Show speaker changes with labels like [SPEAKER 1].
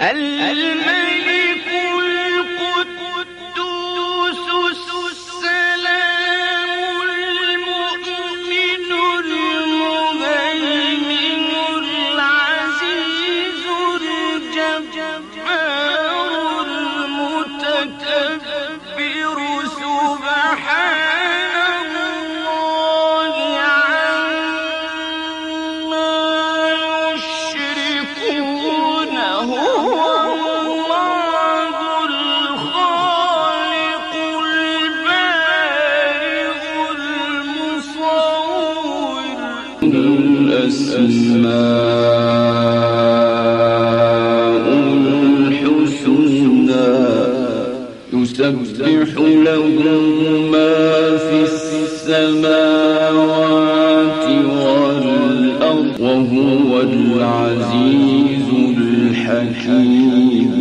[SPEAKER 1] الملك القدوس السلام المؤمن المهيمن العزيز الجبار المتكبر سبحان الله عما يشركون. هو الله الخالق البارئ المصور.
[SPEAKER 2] الأسماء الحسنى يسبح له ما في السماوات والأرض وهو العزيز الحكيم.